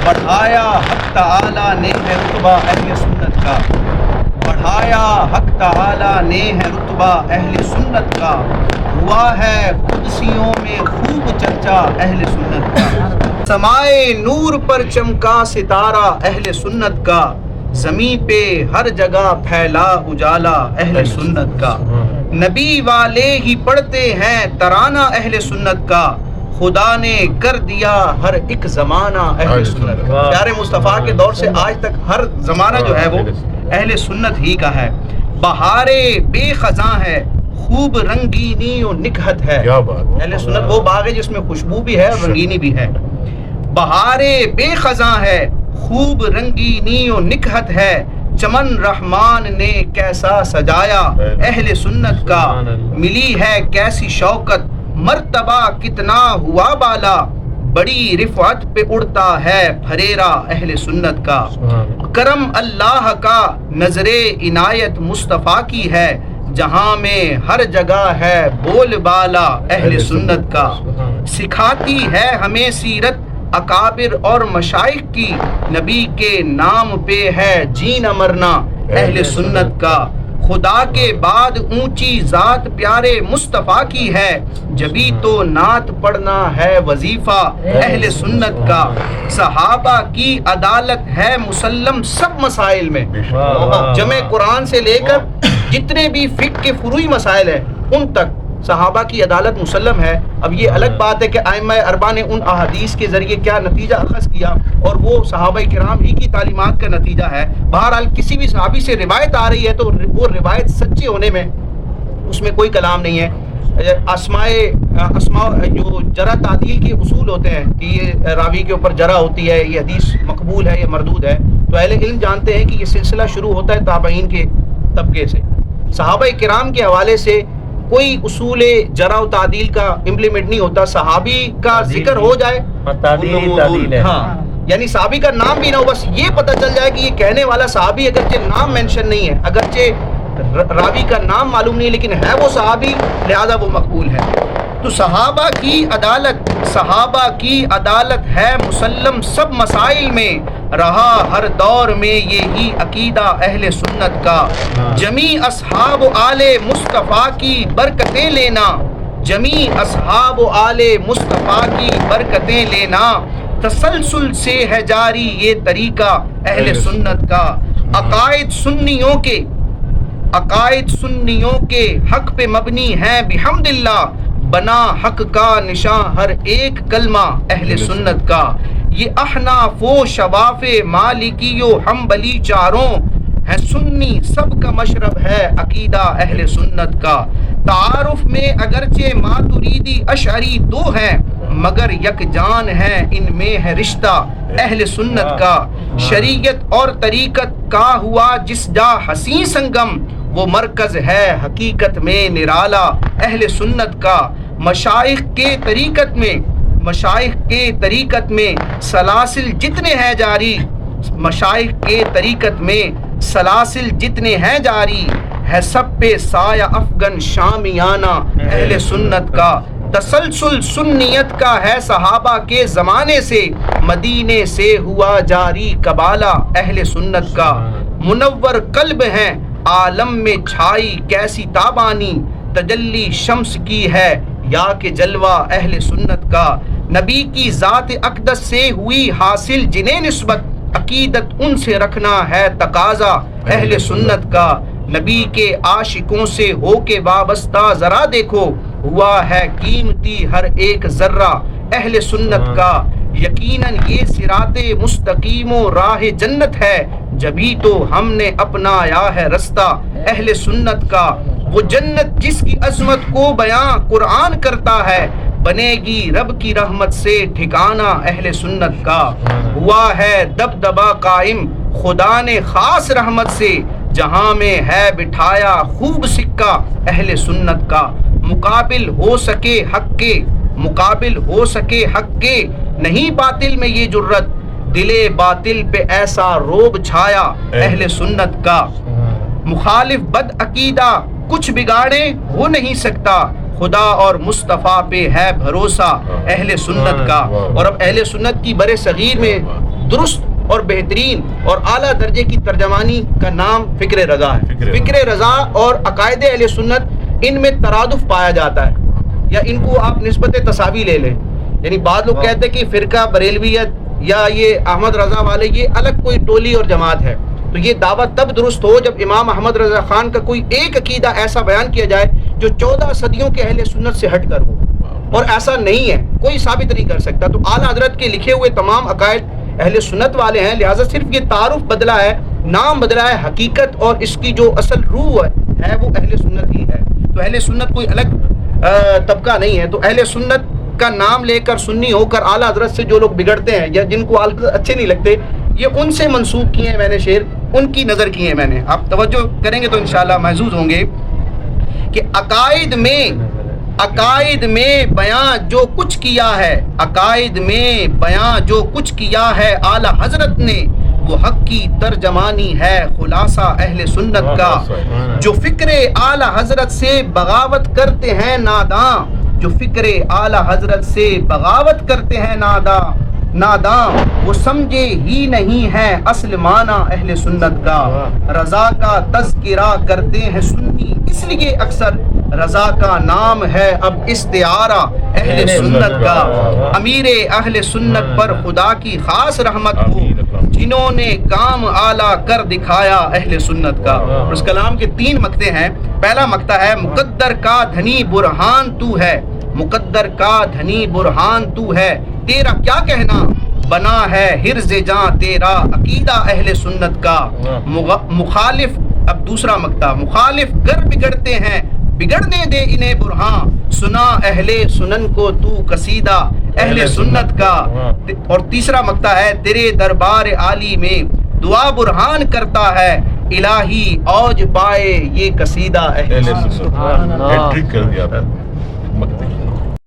بڑھایا حق تعالی نے ہے رتبہ اہل سنت کا، بڑھایا حق تعالی نے ہے رتبہ اہل سنت کا، ہوا ہے قدسیوں میں خوب چرچا اہل سنت کا، سمائے نور پر چمکا ستارہ اہل سنت کا، زمین پہ ہر جگہ پھیلا اجالا اہل سنت کا، نبی والے ہی پڑھتے ہیں ترانہ اہل سنت کا، خدا نے کر دیا ہر ایک زمانہ اہل سنت کا۔ پیارے مصطفیٰ کے دور سے آج تک ہر زمانہ جو ہے وہ اہل سنت ہی کا ہے۔ بہارے بے خزاں ہے، خوب رنگینی و نکہت ہے، اہل سنت وہ باغ ہے جس میں خوشبو بھی ہے اور رنگینی بھی ہے۔ بہارے بے خزاں ہے، خوب رنگینی و نکہت ہے، چمن رحمان نے کیسا سجایا اہل سنت کا، ملی ہے کیسی شوکت مرتبہ کتنا ہوا بالا، بڑی رفعت پہ اڑتا ہے پھریرا اہل سنت کا، کرم اللہ کا نظر عنایت مصطفیٰ کی ہے، جہاں میں ہر جگہ ہے بول بالا اہل سنت کا، سکھاتی ہے ہمیں سیرت اکابر اور مشائخ کی، نبی کے نام پہ ہے جینا مرنا اہل سنت کا، خدا کے بعد اونچی ذات پیارے مصطفیٰ کی ہے، جبھی تو نعت پڑھنا ہے وظیفہ اہل سنت کا، صحابہ کی عدالت ہے مسلم سب مسائل میں، جمع قرآن سے لے کر جتنے بھی فقہ کے فروعی مسائل ہیں ان تک صحابہ کی عدالت مسلم ہے۔ اب یہ الگ بات ہے کہ ائمہ اربعہ نے ان احادیث کے ذریعے کیا نتیجہ اخذ کیا اور وہ صحابہ کرام ہی کی تعلیمات کا نتیجہ ہے۔ بہرحال کسی بھی صحابی سے روایت آ رہی ہے تو وہ روایت سچے ہونے میں اس میں کوئی کلام نہیں ہے۔ اسماء جو جرح تعدیل کے اصول ہوتے ہیں کہ یہ راوی کے اوپر جرح ہوتی ہے، یہ حدیث مقبول ہے یا مردود ہے، تو اہل علم جانتے ہیں کہ یہ سلسلہ شروع ہوتا ہے تابعین کے طبقے سے۔ صحابہ کرام کے حوالے سے کوئی اصول جرح و تعدیل کا امپلیمنٹ نہیں ہوتا، صحابی کا ذکر ہو جائے ہاں، یعنی صحابی کا نام بھی نہ ہو، بس یہ پتہ چل جائے کہ یہ کہنے والا صحابی، اگرچہ نام مینشن نہیں ہے، اگرچہ راوی کا نام معلوم نہیں لیکن ہے وہ صحابی، لہذا وہ مقبول ہے۔ تو صحابہ کی عدالت ہے مسلم سب مسائل میں، رہا ہر دور میں یہی عقیدہ اہل سنت کا، جمیع اصحاب آل مصطفیٰ کی برکتیں لینا، جمیع اصحاب آل مصطفیٰ کی برکتیں لینا، تسلسل سے ہے جاری یہ طریقہ اہل سنت کا، عقائد سنیوں کے حق پہ مبنی ہیں بحمد اللہ، بنا حق کا نشان ہر ایک کلمہ اہل سنت کا، یہ احناف و شواف مالکی و حنبلی چاروں ہے سنی، سب کا مشرب ہے عقیدہ اہل سنت کا، تعارف میں اگرچہ ماتریدی اشعری دو ہیں مگر یک جان ہے ان میں ہے رشتہ اہل سنت کا، شریعت اور طریقت کا ہوا جس جا حسین سنگم، وہ مرکز ہے حقیقت میں نرالا اہل سنت کا، مشائخ کے طریقت میں سلاسل جتنے ہیں جاری، مشائخ کے طریقت میں سلاسل جتنے ہیں جاری، ہے سب پہ سایہ افغن شامیانہ اہل سنت کا، تسلسل سنیت کا ہے صحابہ کے زمانے سے، مدینے سے ہوا جاری قبالہ اہل سنت کا، منور قلب ہیں عالم میں چھائی کیسی تابانی، تجلی شمس کی ہے یا کہ جلوہ اہل سنت کا، نبی کی ذات اقدس سے ہوئی حاصل جنہیں نسبت، عقیدت ان سے رکھنا ہے تقاضا اہل سنت کا، نبی کے عاشقوں سے ہو کے وابستہ ذرا دیکھو، ہوا ہے قیمتی ہر ایک ذرہ اہل سنت کا، یقیناً یہ صراط مستقیم و راہ جنت ہے، جبھی تو ہم نے اپنایا ہے رستہ اہل سنت کا، وہ جنت جس کی عظمت کو بیاں قرآن کرتا ہے، بنے گی رب کی رحمت سے ٹھکانہ اہل سنت کا، ہوا ہے دبدبہ قائم خدا نے خاص رحمت سے، جہاں میں ہے بٹھایا خوب سکہ اہل سنت کا، مقابل ہو سکے حق کے نہیں باطل میں یہ جرت، دلے باطل پہ ایسا روب چھایا اہل سنت کا، مخالف بد عقیدہ کچھ بگاڑے ہو نہیں سکتا، خدا اور مصطفیٰ پہ ہے بھروسہ اہل سنت کا۔ اور اب اہل سنت کی برِ صغیر میں درست اور بہترین اور اعلیٰ درجے کی ترجمانی کا نام فکر رضا ہے. فکر رضا اور عقائد اہل سنت ان میں ترادف پایا جاتا ہے، یا ان کو آپ نسبت تساوی لے لیں. یعنی بعض لوگ کہتے ہیں کہ فرقہ بریلویت یا یہ احمد رضا والے یہ الگ کوئی ٹولی اور جماعت ہے. تو یہ دعوت تب درست ہو جب امام احمد رضا خان کا کوئی ایک عقیدہ ایسا بیان کیا جائے جو 14 صدیوں کے اہل سنت سے ہٹ کر ہو، اور ایسا نہیں ہے، کوئی ثابت نہیں کر سکتا. تو اعلیٰ حضرت کے لکھے ہوئے تمام عقائد اہل سنت والے ہیں، لہٰذا صرف یہ تعارف بدلا ہے، نام بدلا ہے، حقیقت اور اس کی جو اصل روح ہے وہ اہل سنت ہی ہے. تو اہل سنت کوئی الگ طبقہ نہیں ہے. تو اہل سنت کا نام لے کر سنی ہو کر اعلیٰ حضرت سے جو لوگ بگڑتے ہیں یا جن کو اچھے نہیں لگتے، یہ ان سے منسوب کیے ہیں میں نے شعر، ان کی نظر کیے ہیں میں نے. آپ توجہ کریں گے تو انشاءاللہ محظوظ ہوں گے کہ عقائد میں بیان جو کچھ کیا ہے، عقائد میں بیان جو کچھ کیا ہے اعلیٰ حضرت نے، وہ حق کی ترجمانی ہے خلاصہ اہل سنت کا. جو فکر اعلیٰ حضرت سے بغاوت کرتے ہیں ناداں، جو فکر اعلیٰ حضرت سے بغاوت کرتے ہیں ناداں، وہ سمجھے ہی نہیں ہے اصل معنی اہل سنت کا. رضا کا تذکرہ کرتے ہیں سنی، اس لیے اکثر رضا کا نام ہے اب استعارہ اہل سنت کا. امیر اہل سنت پر خدا کی خاص رحمت ہو جنہوں نے کام اعلیٰ کر دکھایا اہل سنت کا. اس کلام کے 3 مقطع ہیں. پہلا مقطع ہے مقدر کا دھنی برہان تو ہے، مقدر کا دھنی برہان تو ہے، تیرا کیا کہنا بنا ہے حرز جاں تیرا عقیدہ اہل سنت کا. مخالف، اب دوسرا مقطع، مخالف گر بگڑتے ہیں بگڑنے دے انہیں برہاں، سنا اہل سنن کو تو قصیدہ اہل سنت کا. اور تیسرا مقطع ہے تیرے دربار عالی میں دعا برہان کرتا ہے الہی اوج پائے یہ قصیدہ اہل سنت.